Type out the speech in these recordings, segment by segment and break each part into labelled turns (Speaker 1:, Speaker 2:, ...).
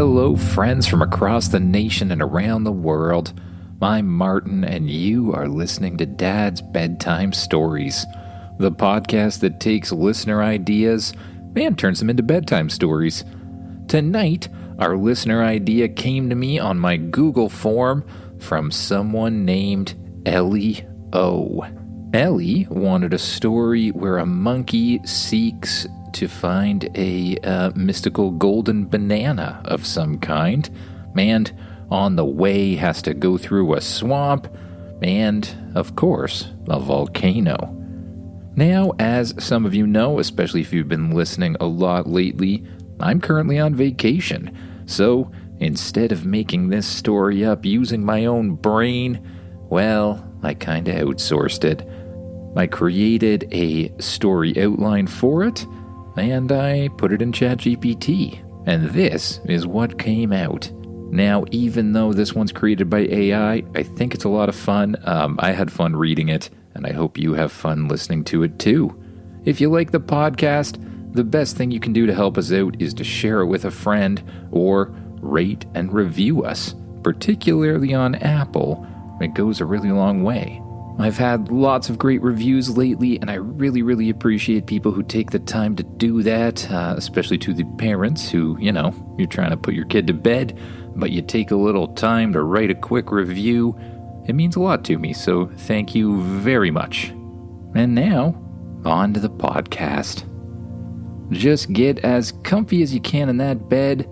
Speaker 1: Hello, friends from across the nation and around the world. I'm Martin, and you are listening to Dad's Bedtime Stories, the podcast that takes listener ideas and turns them into bedtime stories. Tonight, our listener idea came to me on my Google form from someone named Ellie O. Ellie wanted a story where a monkey seeks to find a mystical golden banana of some kind, and on the way has to go through a swamp and, of course, a volcano. Now, as some of you know, especially if you've been listening a lot lately, I'm currently on vacation, so instead of making this story up using my own brain, well, I kinda outsourced it. I created a story outline for it, and I put it in Chat GPT, and this is what came out. Now, even though this one's created by AI, I think it's a lot of fun. I had fun reading it, and I hope you have fun listening to it too. If you like the podcast, the best thing you can do to help us out is to share it with a friend or rate and review us, particularly on Apple. It goes a really long way. I've had lots of great reviews lately, and I really appreciate people who take the time to do that, especially to the parents who, you're trying to put your kid to bed, but you take a little time to write a quick review. It means a lot to me, so thank you very much. And now, on to the podcast. Just get as comfy as you can in that bed,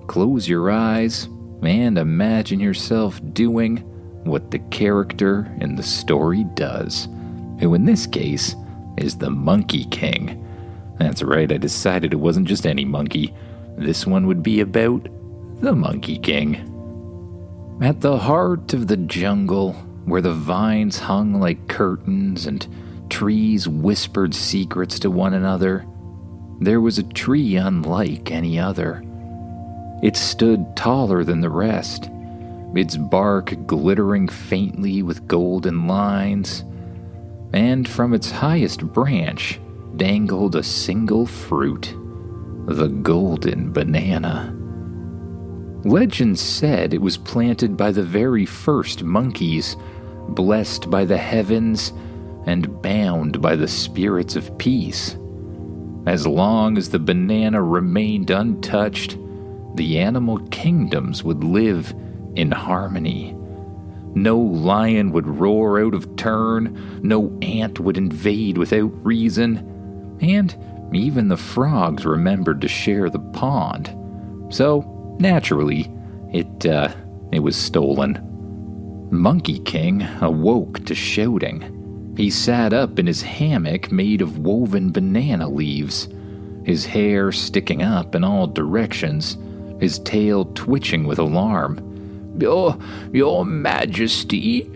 Speaker 1: close your eyes, and imagine yourself doing what the character in the story does, who in this case is the Monkey King. That's right, I decided it wasn't just any monkey. This one would be about the Monkey King. At the heart of the jungle, where the vines hung like curtains and trees whispered secrets to one another, there was a tree unlike any other. It stood taller than the rest, its bark glittering faintly with golden lines, and from its highest branch dangled a single fruit, the golden banana. Legend said it was planted by the very first monkeys, blessed by the heavens and bound by the spirits of peace. As long as the banana remained untouched, the animal kingdoms would live in harmony. No lion would roar out of turn, no ant would invade without reason, and even the frogs remembered to share the pond. So, naturally, it was stolen. Monkey King awoke to shouting. He sat up in his hammock made of woven banana leaves, his hair sticking up in all directions, his tail twitching with alarm. Your Majesty,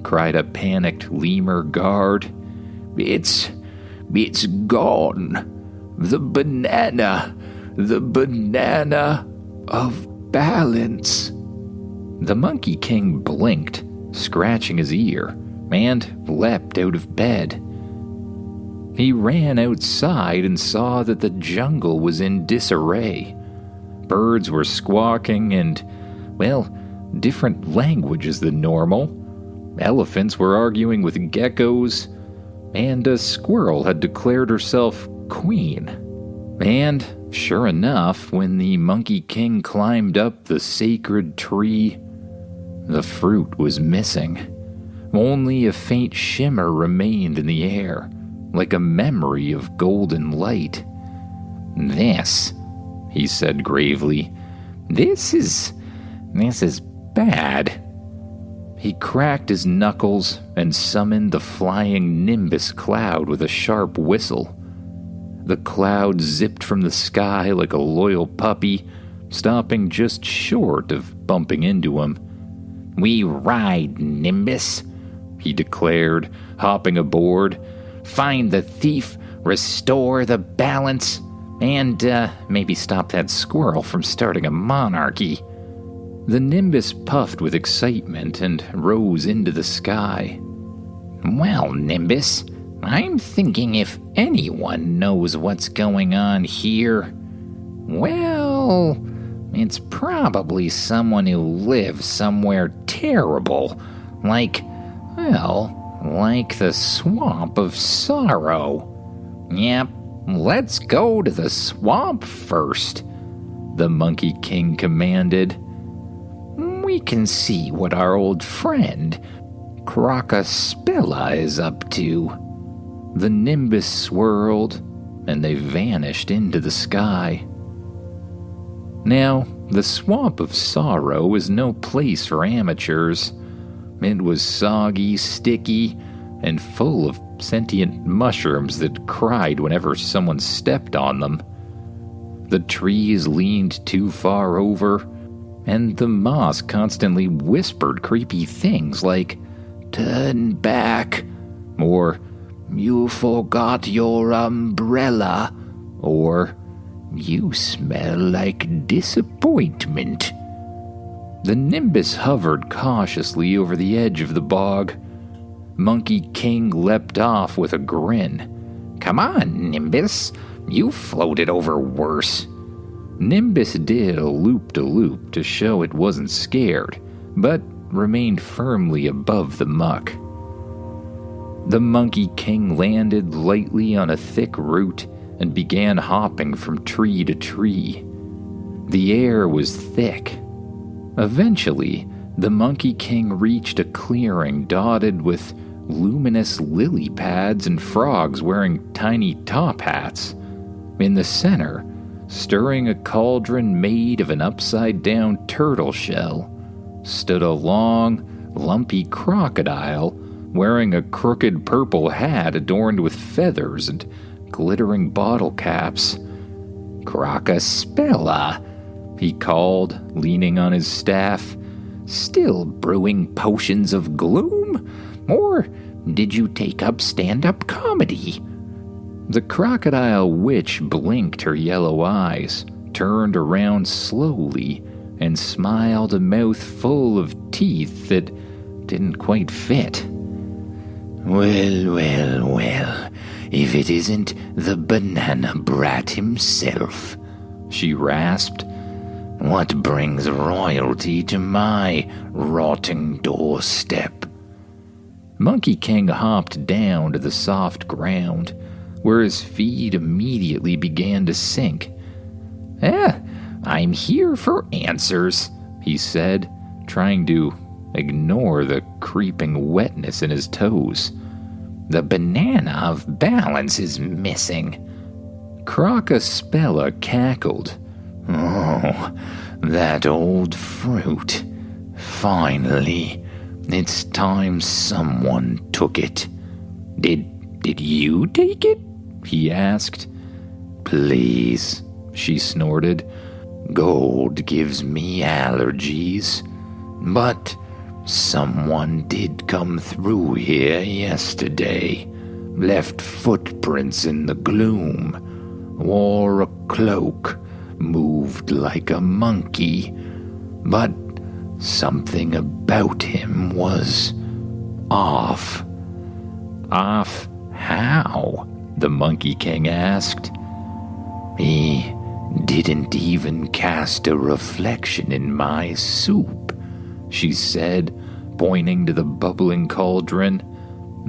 Speaker 1: cried a panicked lemur guard. It's gone. The banana of balance. The Monkey King blinked, scratching his ear, and leapt out of bed. He ran outside and saw that the jungle was in disarray. Birds were squawking and, different languages than normal. Elephants were arguing with geckos, and a squirrel had declared herself queen. And, sure enough, when the Monkey King climbed up the sacred tree, the fruit was missing. Only a faint shimmer remained in the air, like a memory of golden light. This, he said gravely, this is bad. He cracked his knuckles and summoned the flying Nimbus cloud with a sharp whistle. The cloud zipped from the sky like a loyal puppy, stopping just short of bumping into him. We ride, Nimbus, he declared, hopping aboard. Find the thief, restore the balance, and maybe stop that squirrel from starting a monarchy. The Nimbus puffed with excitement and rose into the sky. Well, Nimbus, I'm thinking if anyone knows what's going on here, well, It's probably someone who lives somewhere terrible, like the Swamp of Sorrow. Yep, let's go to the swamp first, the Monkey King commanded. We can see what our old friend, Crocospella, is up to. The Nimbus swirled, and they vanished into the sky. Now, the Swamp of Sorrow was no place for amateurs. It was soggy, sticky, and full of sentient mushrooms that cried whenever someone stepped on them. The trees leaned too far over, and the moss constantly whispered creepy things like, "Turn back," or "You forgot your umbrella," or "You smell like disappointment." The Nimbus hovered cautiously over the edge of the bog. Monkey King leapt off with a grin. "Come on, Nimbus, you floated over worse." Nimbus did a loop-de-loop to show it wasn't scared, but remained firmly above the muck. The Monkey King landed lightly on a thick root and began hopping from tree to tree. The air was thick. Eventually, the Monkey King reached a clearing dotted with luminous lily pads and frogs wearing tiny top hats. In the center, stirring a cauldron made of an upside-down turtle shell, stood a long, lumpy crocodile wearing a crooked purple hat adorned with feathers and glittering bottle caps. "Crocospella," he called, leaning on his staff. "Still brewing potions of gloom? Or did you take up stand-up comedy?" The crocodile witch blinked her yellow eyes, turned around slowly, and smiled a mouth full of teeth that didn't quite fit. Well, if it isn't the banana brat himself," she rasped. "What brings royalty to my rotting doorstep?" Monkey King hopped down to the soft ground, where his feet immediately began to sink. I'm here for answers," he said, trying to ignore the creeping wetness in his toes. "The banana of balance is missing." Crocospella cackled. "Oh, that old fruit. Finally, it's time someone took it." Did you take it?" he asked. "Please," she snorted. "Gold gives me allergies. But someone did come through here yesterday, left footprints in the gloom, wore a cloak, moved like a monkey, but something about him was off." "Off how?" the Monkey King asked. "He didn't even cast a reflection in my soup," she said, pointing to the bubbling cauldron.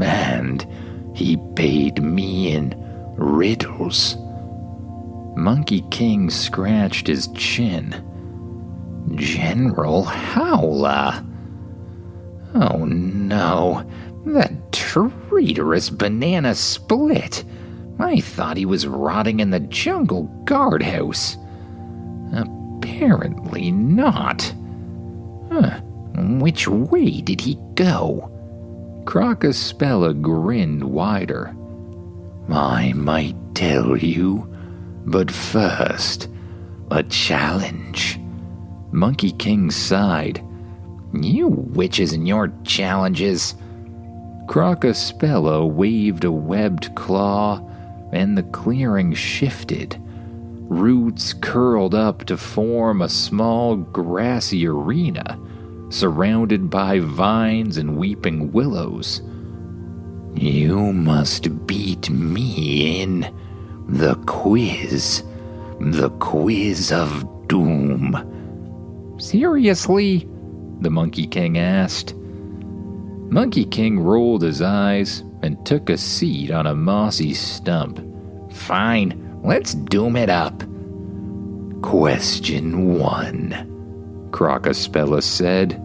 Speaker 1: "And he paid me in riddles." Monkey King scratched his chin. "General Howler." "Oh no, that traitorous banana split. I thought he was rotting in the jungle guardhouse." "Apparently not." "Which way did he go?" Crocospella grinned wider. "I might tell you, but first, a challenge." Monkey King sighed. "You witches and your challenges." Crocospella waved a webbed claw, and the clearing shifted. Roots curled up to form a small grassy arena, surrounded by vines and weeping willows. "You must beat me in the quiz of
Speaker 2: doom."
Speaker 1: "Seriously?" the Monkey King asked. Monkey King rolled his eyes and took a seat on a mossy stump.
Speaker 2: "Fine, let's doom it up."
Speaker 3: "Question 1, Crocospella said.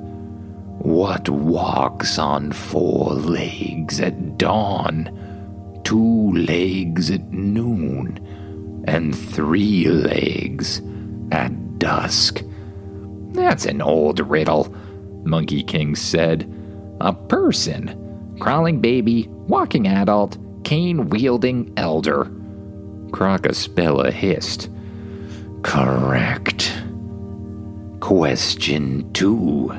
Speaker 3: What walks on 4 legs at dawn, 2 legs at noon, and 3 legs at dusk?"
Speaker 2: "That's an old riddle," Monkey King said. "A person. Crawling baby, walking adult, cane-wielding elder."
Speaker 1: Crocospella hissed.
Speaker 3: "Correct. Question 2.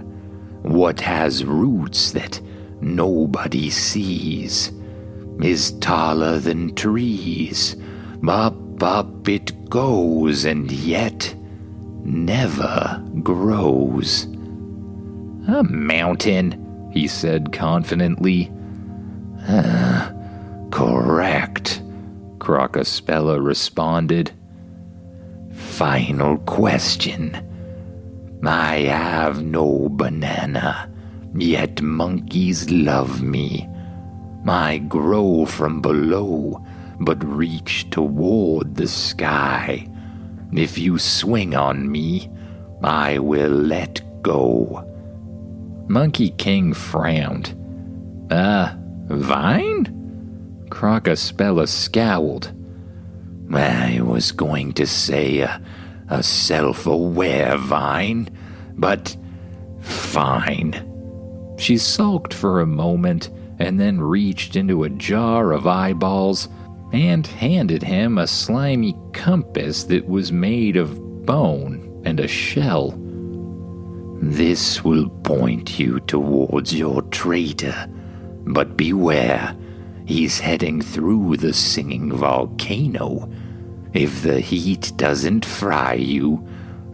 Speaker 3: What has roots that nobody sees? Is taller than trees. Up it goes, and yet never grows."
Speaker 2: "A mountain," he said confidently.
Speaker 3: "Correct," Crocospella responded. "Final question. I have no banana, yet monkeys love me. I grow from below, but reach toward the sky. If you swing on me, I will let go."
Speaker 1: Monkey King frowned.
Speaker 2: Vine?"
Speaker 1: Crocospella scowled.
Speaker 3: "I was going to say a self-aware vine, but fine."
Speaker 1: She sulked for a moment and then reached into a jar of eyeballs and handed him a slimy compass that was made of bone and a shell.
Speaker 3: "This will point you towards your traitor, but beware, he's heading through the singing volcano. If the heat doesn't fry you,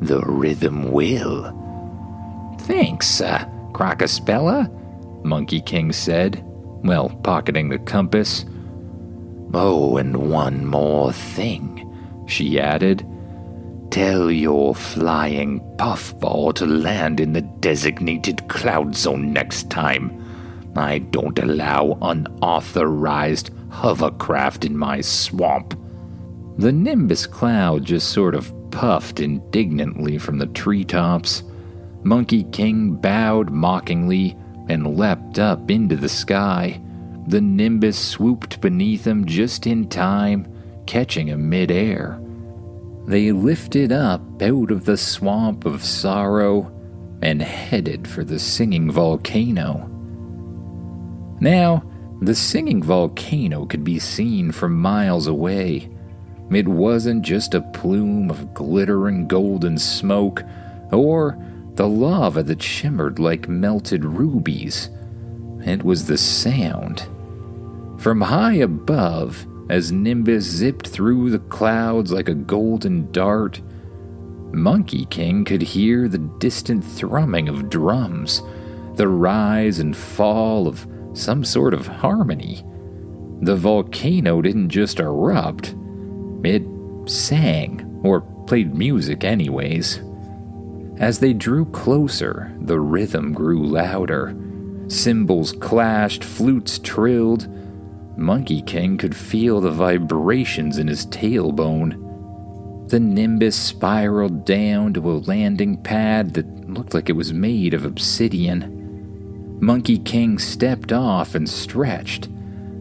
Speaker 3: the rhythm will."
Speaker 2: "Thanks, Crocospella," Monkey King said, pocketing the compass.
Speaker 3: "Oh, and one more thing," she added. "Tell your flying puffball to land in the designated cloud zone next time. I don't allow unauthorized hovercraft in my swamp."
Speaker 1: The Nimbus cloud just sort of puffed indignantly from the treetops. Monkey King bowed mockingly and leapt up into the sky. The Nimbus swooped beneath him just in time, catching him mid-air. They lifted up out of the swamp of sorrow and headed for the singing volcano. Now, the singing volcano could be seen from miles away. It wasn't just a plume of glittering golden smoke or the lava that shimmered like melted rubies. It was the sound. From high above, as Nimbus zipped through the clouds like a golden dart, Monkey King could hear the distant thrumming of drums, the rise and fall of some sort of harmony. The volcano didn't just erupt. It sang, or played music anyways. As they drew closer, the rhythm grew louder. Cymbals clashed, flutes trilled. Monkey King could feel the vibrations in his tailbone. The Nimbus spiraled down to a landing pad that looked like it was made of obsidian. Monkey King stepped off and stretched,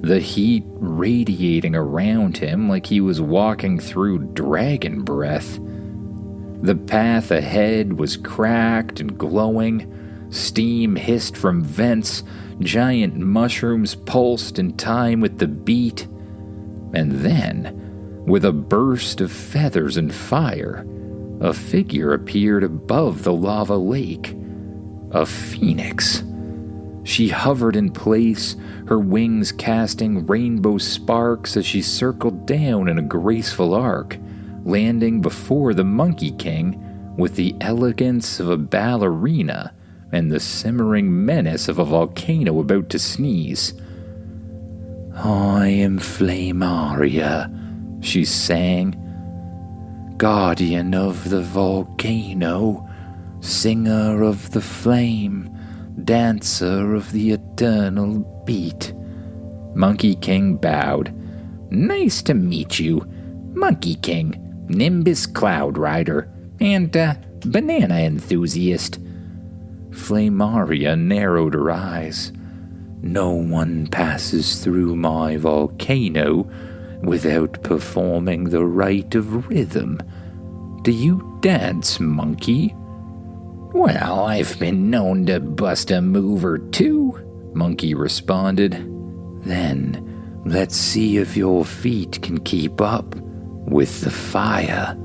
Speaker 1: the heat radiating around him like he was walking through dragon breath. The path ahead was cracked and glowing. Steam hissed from vents. Giant mushrooms pulsed in time with the beat. And then, with a burst of feathers and fire, a figure appeared above the lava lake. A phoenix. She hovered in place, her wings casting rainbow sparks as she circled down in a graceful arc, landing before the Monkey King with the elegance of a ballerina and the simmering menace of a volcano about to sneeze.
Speaker 3: "I am Flamaria," she sang. guardian of the volcano, singer of the flame, dancer of the eternal beat.
Speaker 2: Monkey King bowed. Nice to meet you. Monkey King, Nimbus Cloud Rider, and banana enthusiast.
Speaker 3: Flamaria narrowed her eyes. No one passes through my volcano without performing the rite of rhythm. Do you dance, monkey?
Speaker 2: Well, I've been known to bust a move or two, Monkey responded.
Speaker 3: Then let's see if your feet can keep up with the fire.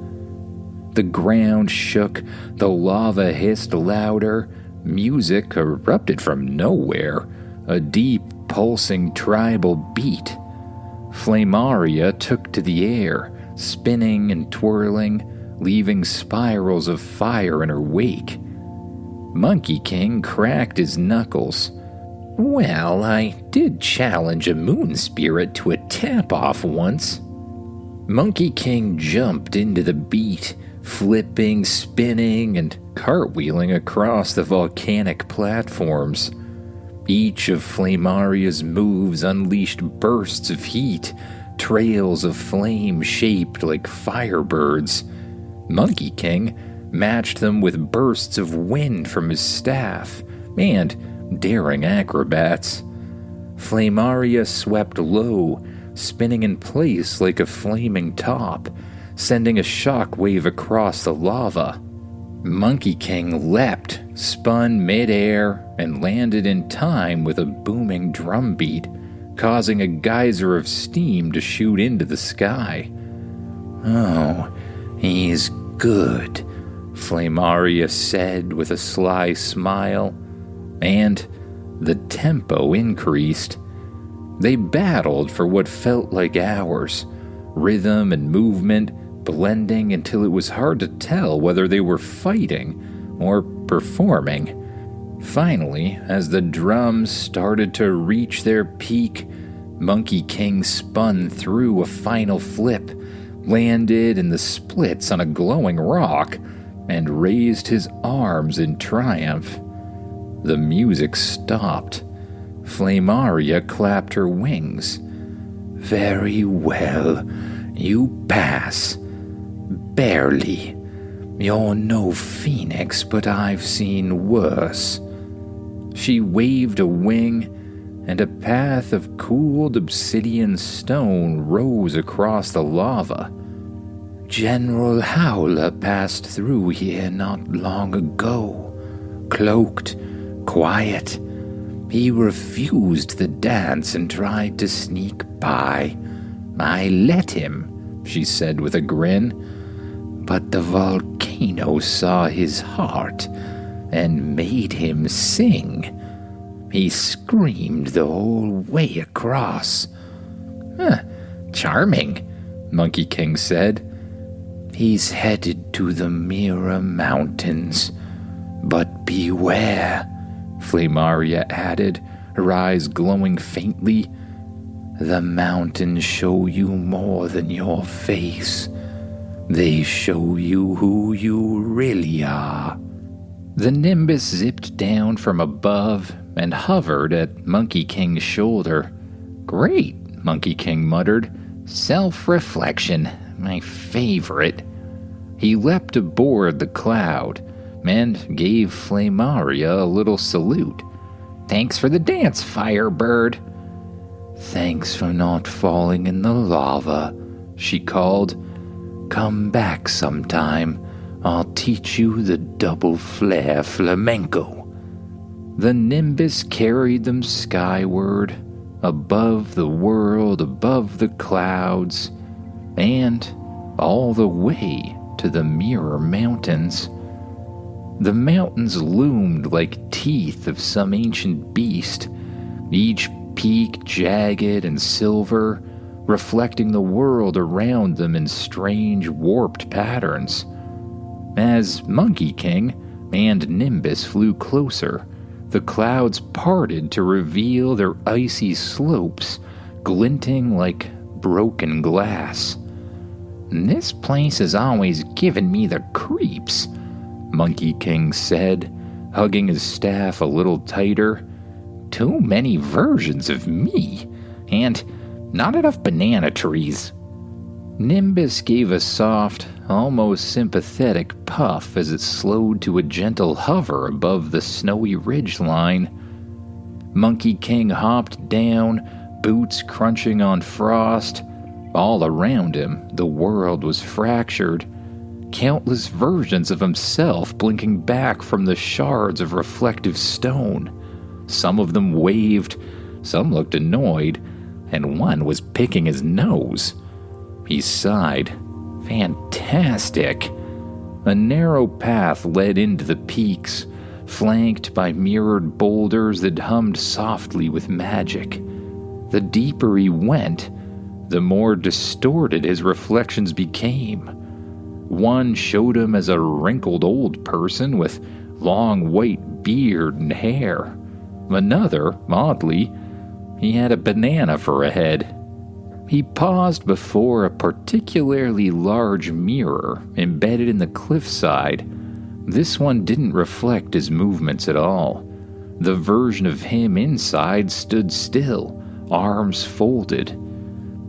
Speaker 2: The ground shook, the lava hissed louder, music erupted from nowhere, a deep, pulsing tribal beat. Flamaria took to the air, spinning and twirling, leaving spirals of fire in her wake. Monkey King cracked his knuckles. Well, I did challenge a moon spirit to a tap-off once. Monkey King jumped into the beat, flipping, spinning, and cartwheeling across the volcanic platforms. Each of Flamaria's moves unleashed bursts of heat, trails of flame shaped like firebirds. Monkey King matched them with bursts of wind from his staff and daring acrobats. Flamaria swept low, spinning in place like a flaming top, sending a shock wave across the lava. Monkey King leapt, spun mid-air, and landed in time with a booming drum beat, causing a geyser of steam to shoot into the sky.
Speaker 3: Oh, he's good, Flamaria said with a sly smile, and the tempo increased. They battled for what felt like hours, rhythm and movement blending until it was hard to tell whether they were fighting or performing. Finally, as the drums started to reach their peak, Monkey King spun through a final flip, landed in the splits on a glowing rock, and raised his arms in triumph. The music stopped. Flamaria clapped her wings. Very well, you pass. Barely. You're no phoenix, but I've seen worse. She waved a wing, and a path of cooled obsidian stone rose across the lava. General Howler passed through here not long ago, cloaked, quiet. He refused the dance and tried to sneak by. I let him, she said with a grin. But the volcano saw his heart and made him sing. He screamed the whole way across.
Speaker 2: Charming, Monkey King said.
Speaker 3: He's headed to the Mirror Mountains. But beware, Flamaria added, her eyes glowing faintly. The mountains show you more than your face. They show you who you really are.
Speaker 2: The Nimbus zipped down from above and hovered at Monkey King's shoulder. Great, Monkey King muttered. Self-reflection, my favorite. He leapt aboard the cloud and gave Flamaria a little salute. Thanks for the dance, Firebird.
Speaker 3: Thanks for not falling in the lava, she called. Come back sometime. I'll teach you the double flare flamenco.
Speaker 2: The Nimbus carried them skyward, above the world, above the clouds, and all the way to the Mirror Mountains. The mountains loomed like teeth of some ancient beast, each peak jagged and silver, reflecting the world around them in strange, warped patterns. As Monkey King and Nimbus flew closer, the clouds parted to reveal their icy slopes, glinting like broken glass. "This place has always given me the creeps," Monkey King said, hugging his staff a little tighter. "Too many versions of me, and not enough banana trees." Nimbus gave a soft, almost sympathetic puff as it slowed to a gentle hover above the snowy ridgeline. Monkey King hopped down, boots crunching on frost. All around him, the world was fractured. Countless versions of himself blinking back from the shards of reflective stone. Some of them waved, some looked annoyed, and one was picking his nose. He sighed. Fantastic. A narrow path led into the peaks, flanked by mirrored boulders that hummed softly with magic. The deeper he went, the more distorted his reflections became. One showed him as a wrinkled old person with long white beard and hair. Another, oddly, he had a banana for a head. He paused before a particularly large mirror embedded in the cliffside. This one didn't reflect his movements at all. The version of him inside stood still, arms folded.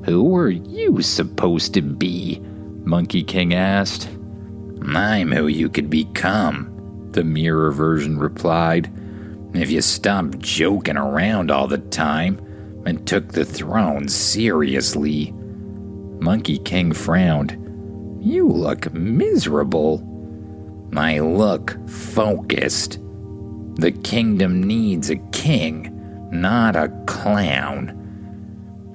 Speaker 2: "Who are you supposed to be?" Monkey King asked. "I'm who you could become," the mirror version replied, "if you stopped joking around all the time and took the throne seriously." Monkey King frowned. "You look miserable." "I look focused. The kingdom needs a king, not a clown."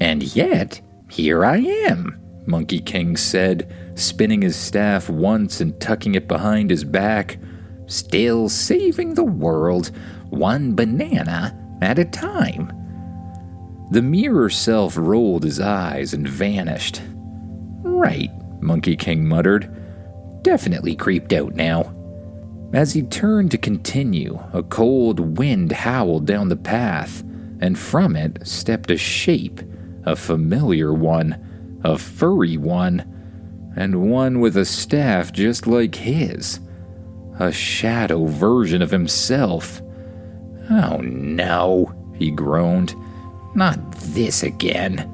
Speaker 2: "And yet, here I am," Monkey King said, spinning his staff once and tucking it behind his back, "still saving the world, one banana at a time." The mirror self rolled his eyes and vanished. "Right," Monkey King muttered. "Definitely creeped out now." As he turned to continue, a cold wind howled down the path, and from it stepped a shape, a familiar one, a furry one, and one with a staff just like his. A shadow version of himself. "Oh no," he groaned. "Not this again."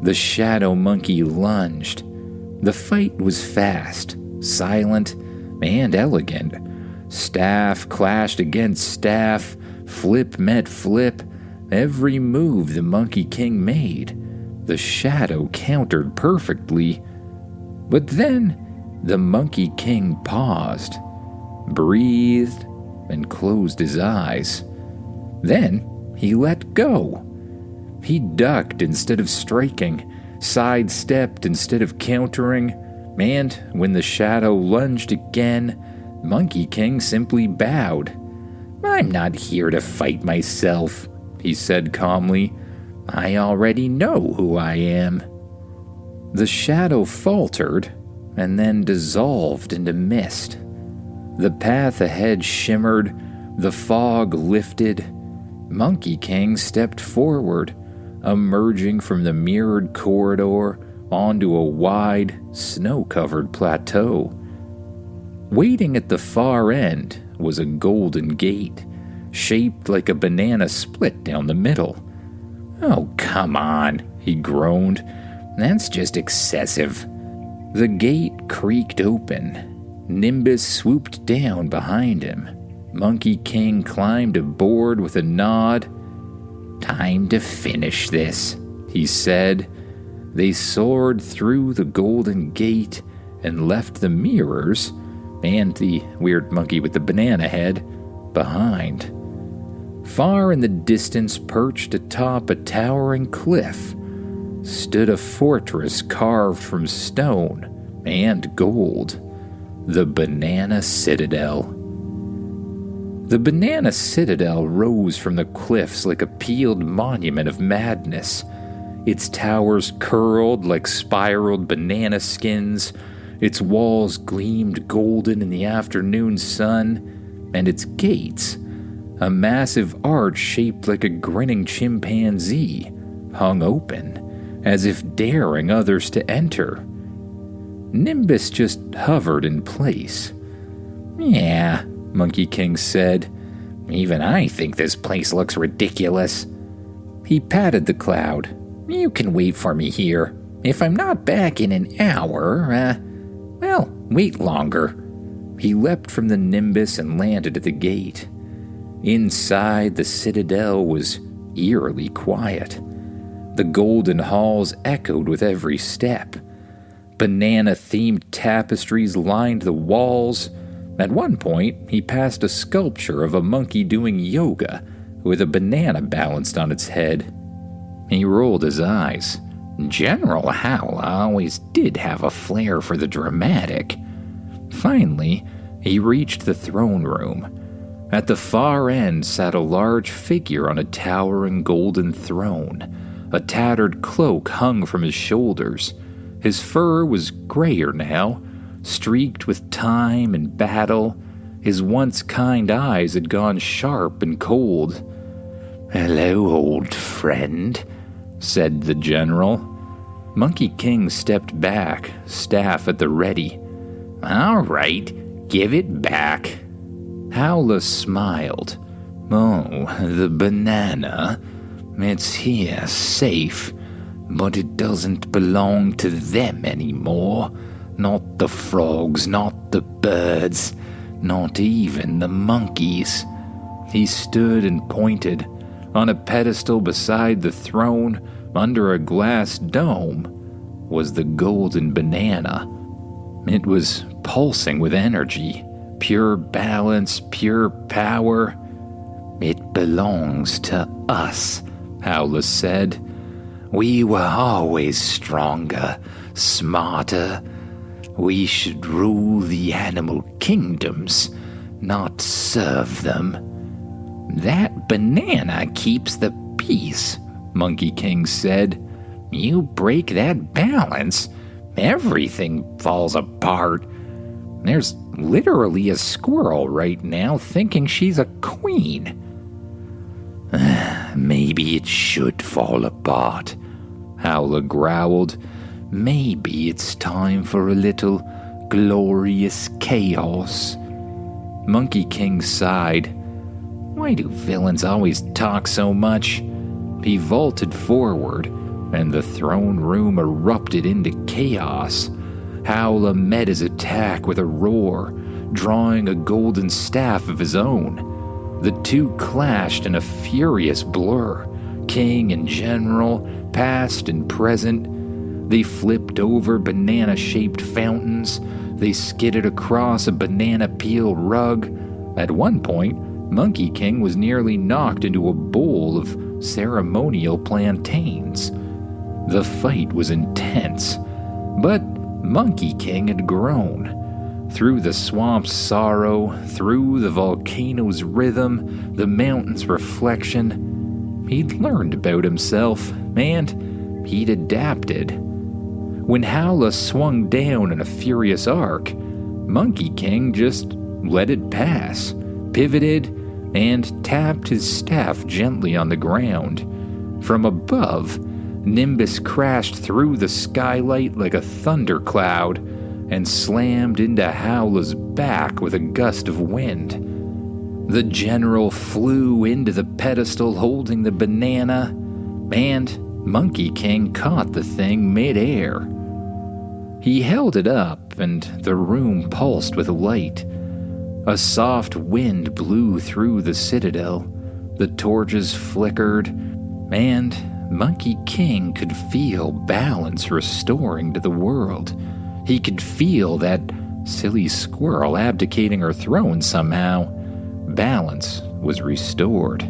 Speaker 2: The shadow monkey lunged. The fight was fast, silent, and elegant. Staff clashed against staff, flip met flip. Every move the Monkey King made, the shadow countered perfectly. But then the Monkey King paused, breathed, and closed his eyes. Then he let go. He ducked instead of striking, sidestepped instead of countering, and when the shadow lunged again, Monkey King simply bowed. "I'm not here to fight myself," he said calmly. "I already know who I am." The shadow faltered and then dissolved into mist. The path ahead shimmered, the fog lifted. Monkey King stepped forward, emerging from the mirrored corridor onto a wide, snow-covered plateau. Waiting at the far end was a golden gate, shaped like a banana split down the middle. "Oh, come on," he groaned. "That's just excessive." The gate creaked open. Nimbus swooped down behind him. Monkey King climbed aboard with a nod. "Time to finish this," he said. They soared through the golden gate and left the mirrors and the weird monkey with the banana head behind. Far in the distance, perched atop a towering cliff, stood a fortress carved from stone and gold, the Banana Citadel. The Banana Citadel rose from the cliffs like a peeled monument of madness. Its towers curled like spiraled banana skins, its walls gleamed golden in the afternoon sun, and its gates, a massive arch shaped like a grinning chimpanzee, hung open, as if daring others to enter. Nimbus just hovered in place.
Speaker 1: "Yeah," Monkey King said. "Even I think this place looks ridiculous." He patted the cloud. "You can wait for me here. If I'm not back in an hour, wait longer." He leapt from the Nimbus and landed at the gate. Inside, the citadel was eerily quiet. The golden halls echoed with every step. Banana-themed tapestries lined the walls. At one point, he passed a sculpture of a monkey doing yoga with a banana balanced on its head. He rolled his eyes. General Howla always did have a flair for the dramatic. Finally, he reached the throne room. At the far end sat a large figure on a towering golden throne. A tattered cloak hung from his shoulders. His fur was grayer now, streaked with time and battle. His once kind eyes had gone sharp and cold.
Speaker 3: "Hello, old friend," said the general.
Speaker 1: Monkey King stepped back, staff at the ready.
Speaker 3: "All right, give it back."
Speaker 1: Howla smiled.
Speaker 3: "Oh, the banana. It's here, safe, but it doesn't belong to them anymore. Not the frogs, not the birds, not even the monkeys."
Speaker 1: He stood and pointed. On a pedestal beside the throne, under a glass dome, was the golden banana. It was pulsing with energy, pure balance, pure power.
Speaker 3: "It belongs to us,"
Speaker 1: Howla said.
Speaker 3: "We were always stronger, smarter. We should rule the animal kingdoms, not serve them."
Speaker 1: "That banana keeps the peace," Monkey King said. "You break that balance, everything falls apart. There's literally a squirrel right now thinking she's a queen."
Speaker 3: "Maybe it should fall apart," Howla growled. "Maybe it's time for a little glorious chaos."
Speaker 1: Monkey King sighed. "Why do villains always talk so much?" He vaulted forward, and the throne room erupted into chaos. Howla met his attack with a roar, drawing a golden staff of his own. The two clashed in a furious blur, king and general, past and present. They flipped over banana-shaped fountains. They skidded across a banana peel rug. At one point, Monkey King was nearly knocked into a bowl of ceremonial plantains. The fight was intense, but Monkey King had grown. Through the swamp's sorrow, through the volcano's rhythm, the mountain's reflection, he'd learned about himself, and he'd adapted. When Howla swung down in a furious arc, Monkey King just let it pass, pivoted, and tapped his staff gently on the ground. From above, Nimbus crashed through the skylight like a thundercloud and slammed into Howla's back with a gust of wind. The general flew into the pedestal holding the banana, and Monkey King caught the thing mid-air. He held it up, and the room pulsed with light. A soft wind blew through the citadel. The torches flickered, and Monkey King could feel balance restoring to the world. He could feel that silly squirrel abdicating her throne somehow. Balance was restored.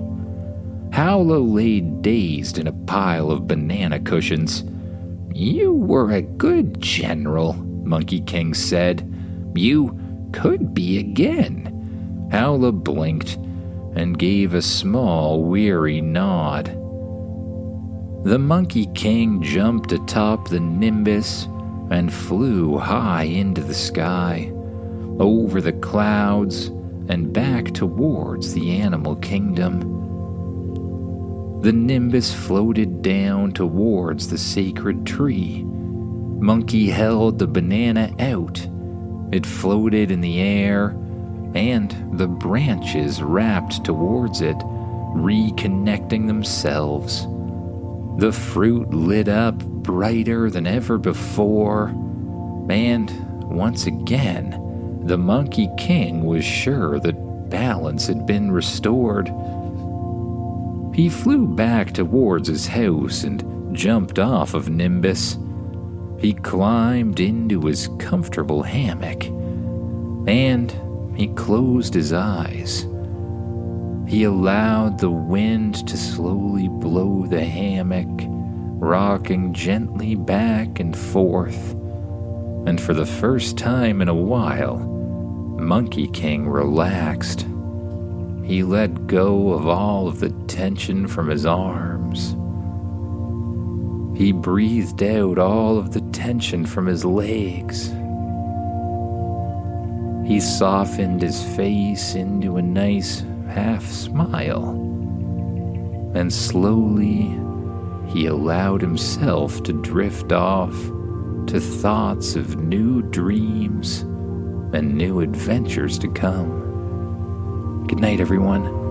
Speaker 1: Howla lay dazed in a pile of banana cushions. "You were a good general," Monkey King said. "You could be again." Howla blinked and gave a small, weary nod. The Monkey King jumped atop the Nimbus and flew high into the sky, over the clouds and back towards the animal kingdom. The Nimbus floated down towards the sacred tree. Monkey held the banana out. It floated in the air, and the branches wrapped towards it, reconnecting themselves. The fruit lit up brighter than ever before, and once again, the Monkey King was sure that balance had been restored. He flew back towards his house and jumped off of Nimbus. He climbed into his comfortable hammock, and he closed his eyes. He allowed the wind to slowly blow the hammock, rocking gently back and forth. And for the first time in a while, Monkey King relaxed. He let go of all of the tension from his arms. He breathed out all of the tension from his legs. He softened his face into a nice half smile. And slowly, he allowed himself to drift off to thoughts of new dreams and new adventures to come. Good night, everyone.